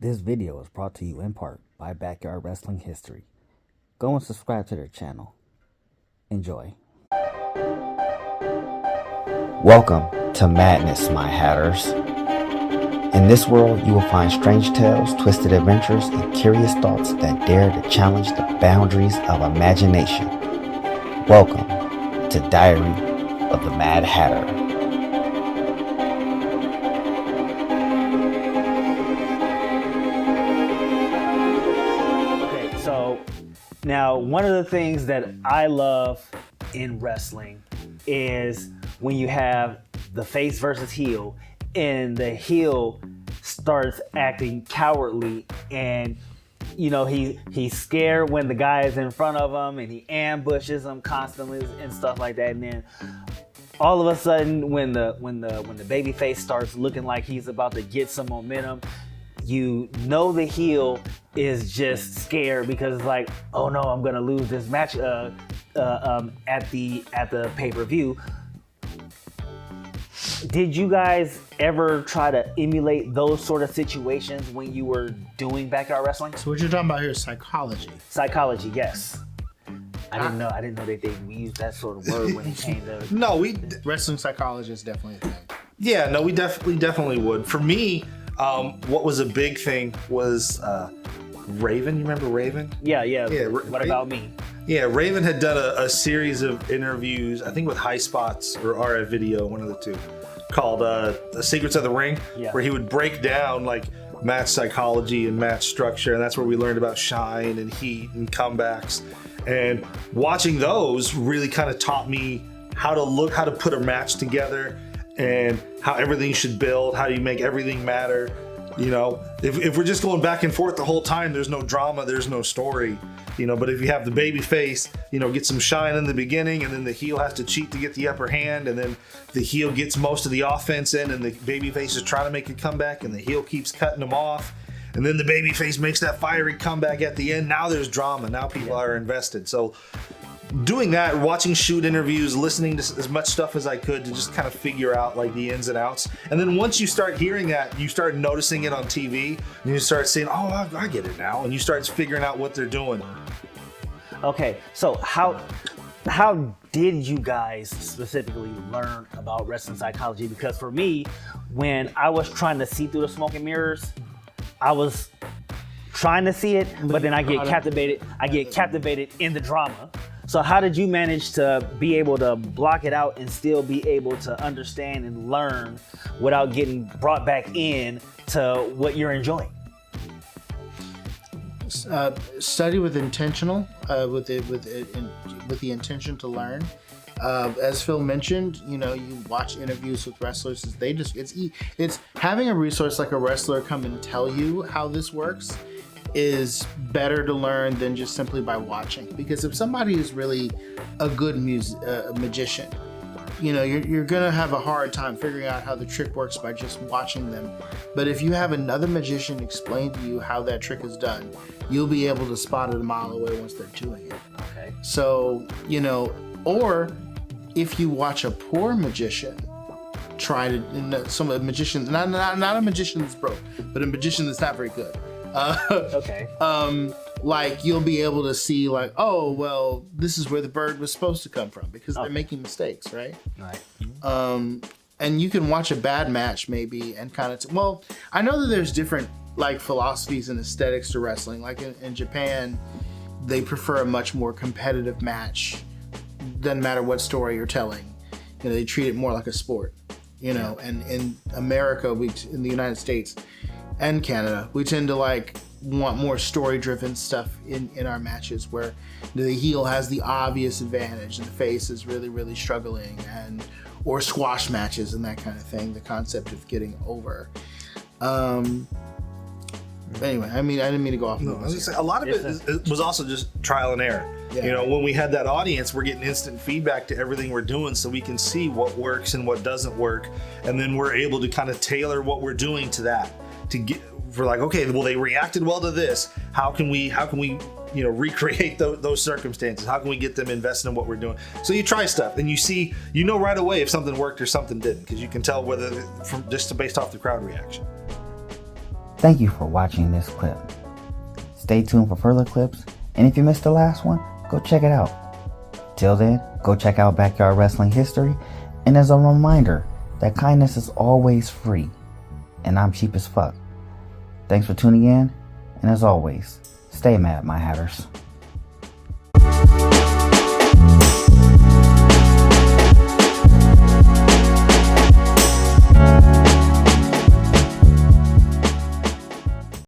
This video is brought to you in part by Backyard Wrestling History. Go and subscribe to their channel. Enjoy. Welcome to Madness, my Hatters. In this world, you will find strange tales, twisted adventures, and curious thoughts that dare to challenge the boundaries of imagination. Welcome to Diary of the Mad Hatter. Now, one of the things that I love in wrestling is when you have the face versus heel and the heel starts acting cowardly and he's scared when the guy is in front of him and he ambushes him constantly and stuff like that, and then all of a sudden when the baby face starts looking like he's about to get some momentum, the heel is just scared because it's like, oh no, I'm gonna lose this match at the pay-per-view. Did you guys ever try to emulate those sort of situations when you were doing backyard wrestling? So what you're talking about here is psychology. Psychology, yes. I didn't know that we used that sort of word when it came to wrestling psychology is definitely a thing. Yeah, no, we definitely would. For me, what was a big thing was Raven. You remember Raven? Yeah. What about me? Yeah, Raven had done a series of interviews, I think with High Spots or RF Video, one of the two, called The Secrets of the Ring, where he would break down like match psychology and match structure, and that's where we learned about shine and heat and comebacks. And watching those really kind of taught me how to put a match together and how everything should build, how you make everything matter. If we're just going back and forth the whole time, there's no drama, there's no story. But if you have the baby face, get some shine in the beginning, and then the heel has to cheat to get the upper hand, and then the heel gets most of the offense in, and the baby face is trying to make a comeback, and the heel keeps cutting them off, and then the baby face makes that fiery comeback at the end. Now there's drama. Now people are invested. So doing that, watching shoot interviews, listening to as much stuff as I could to just kind of figure out like the ins and outs. And then once you start hearing that, you start noticing it on TV, and you start saying, oh, I get it now. And you start figuring out what they're doing. Okay, so how did you guys specifically learn about wrestling psychology? Because for me, when I was trying to see through the smoke and mirrors, I was trying to see it, but then I get captivated in the drama. So how did you manage to be able to block it out and still be able to understand and learn without getting brought back in to what you're enjoying? Study with with the intention to learn. As Phil mentioned, you watch interviews with wrestlers. It's having a resource like a wrestler come and tell you how this works is better to learn than just simply by watching. Because if somebody is really a good magician, you're gonna have a hard time figuring out how the trick works by just watching them. But if you have another magician explain to you how that trick is done, you'll be able to spot it a mile away once they're doing it. Okay. So, or if you watch a poor magician try to, a magician, not a magician that's broke, but a magician that's not very good. Okay. Like you'll be able to see like, oh, well, this is where the bird was supposed to come from because they're making mistakes, right? Right. And you can watch a bad match maybe and kind of, I know that there's different like philosophies and aesthetics to wrestling. Like in Japan, they prefer a much more competitive match. Doesn't matter what story you're telling. They treat it more like a sport, and in America, in the United States and Canada, we tend to want more story-driven stuff in our matches where the heel has the obvious advantage and the face is really, really struggling, or squash matches and that kind of thing, the concept of getting over. Anyway, I didn't mean to go off. No, I was gonna say, a lot of it was also just trial and error. Yeah. When we had that audience, we're getting instant feedback to everything we're doing so we can see what works and what doesn't work. And then we're able to kind of tailor what we're doing to that. We're like, okay, well, they reacted well to this. How can we recreate those circumstances? How can we get them invested in what we're doing? So you try stuff and you see, right away if something worked or something didn't, because you can tell whether just based off the crowd reaction. Thank you for watching this clip. Stay tuned for further clips, and if you missed the last one, go check it out. Till then, go check out Backyard Wrestling History, and as a reminder that kindness is always free, and I'm cheap as fuck. Thanks for tuning in, and as always, stay mad, my hatters.